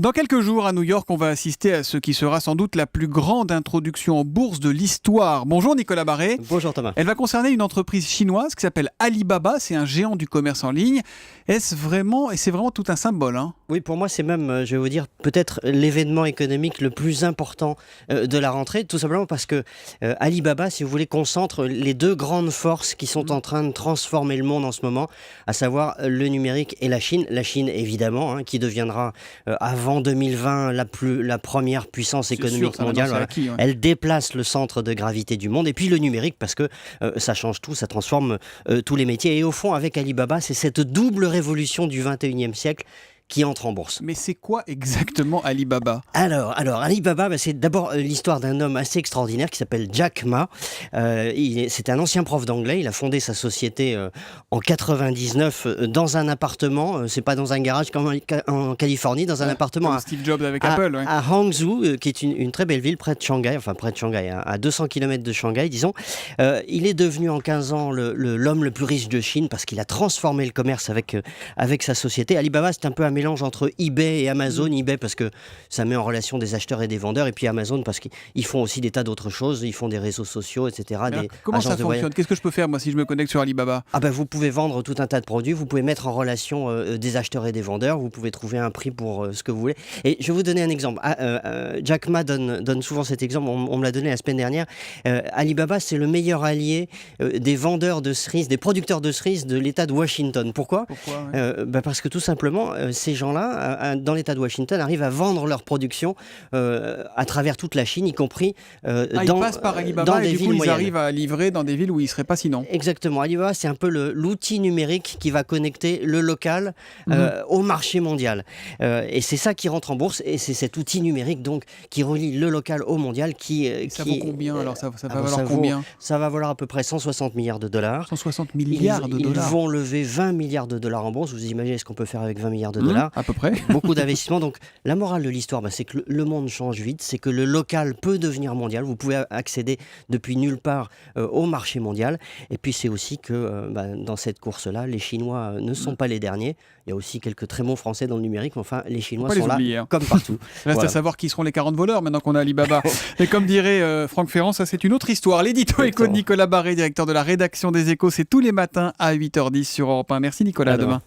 Dans quelques jours, à New York, on va assister à ce qui sera sans doute la plus grande introduction en bourse de l'histoire. Bonjour Nicolas Barré. Bonjour Thomas. Elle va concerner une entreprise chinoise qui s'appelle Alibaba. C'est un géant du commerce en ligne. Est-ce vraiment, et c'est vraiment tout un symbole, hein? Oui, pour moi, c'est même, je vais vous dire, peut-être l'événement économique le plus important de la rentrée, tout simplement parce que Alibaba, si vous voulez, concentre les deux grandes forces qui sont en train de transformer le monde en ce moment, à savoir le numérique et la Chine. La Chine, évidemment, qui deviendra avant 2020 la première puissance économique mondiale. Voilà. Acquis, ouais. Elle déplace le centre de gravité du monde. Et puis le numérique, parce que ça change tout, ça transforme tous les métiers. Et au fond, avec Alibaba, c'est cette double révolution du 21e siècle qui entre en bourse. Mais c'est quoi exactement Alibaba? Alors Alibaba, c'est d'abord l'histoire d'un homme assez extraordinaire qui s'appelle Jack Ma. C'est un ancien prof d'anglais. Il a fondé sa société en 99 dans un appartement. C'est pas dans un garage comme en Californie, dans un appartement comme Steve Jobs avec Apple. Ouais. à Hangzhou, qui est une très belle ville près de Shanghai, à 200 km de Shanghai, disons. Il est devenu en 15 ans l'homme le plus riche de Chine parce qu'il a transformé le commerce avec sa société. Alibaba, c'est un peu un mélange entre eBay et Amazon. eBay parce que ça met en relation des acheteurs et des vendeurs, et puis Amazon parce qu'ils font aussi des tas d'autres choses. Ils font des réseaux sociaux, etc. Alors, comment ça fonctionne? Qu'est-ce que je peux faire moi si je me connecte sur Alibaba? Vous pouvez vendre tout un tas de produits, vous pouvez mettre en relation des acheteurs et des vendeurs, vous pouvez trouver un prix pour ce que vous voulez. Et je vais vous donner un exemple. Jack Ma donne souvent cet exemple, on me l'a donné la semaine dernière. Alibaba, c'est le meilleur allié des vendeurs de cerises, des producteurs de cerises de l'État de Washington. Pourquoi ouais. Parce que tout simplement, ces gens-là, dans l'État de Washington, arrivent à vendre leur production à travers toute la Chine, y compris ils passent par Alibaba dans et des du villes coup, ils moyennes. arrivent à livrer dans des villes où ils ne seraient pas sinon. Exactement. Alibaba, c'est un peu l'outil numérique qui va connecter le local au marché mondial. Et c'est ça qui rentre en bourse, et c'est cet outil numérique donc qui relie le local au mondial Ça vaut combien alors? Ça va valoir combien? Ça va valoir à peu près 160 milliards de dollars. 160 milliards de dollars. Ils vont lever 20 milliards de dollars en bourse. Vous imaginez ce qu'on peut faire avec 20 milliards de dollars? À peu près. Beaucoup d'investissements. Donc la morale de l'histoire, c'est que le monde change vite, c'est que le local peut devenir mondial. Vous pouvez accéder depuis nulle part au marché mondial. Et puis c'est aussi que dans cette course-là, les Chinois ne sont pas les derniers. Il y a aussi quelques très bons Français dans le numérique, mais enfin les Chinois sont là comme partout. Reste à savoir qui seront les 40 voleurs maintenant qu'on a Alibaba. Et comme dirait Franck Ferrand, ça c'est une autre histoire. L'édito éco de Nicolas Barré, directeur de la rédaction des Échos, c'est tous les matins à 8h10 sur Europe 1. Merci Nicolas, à demain.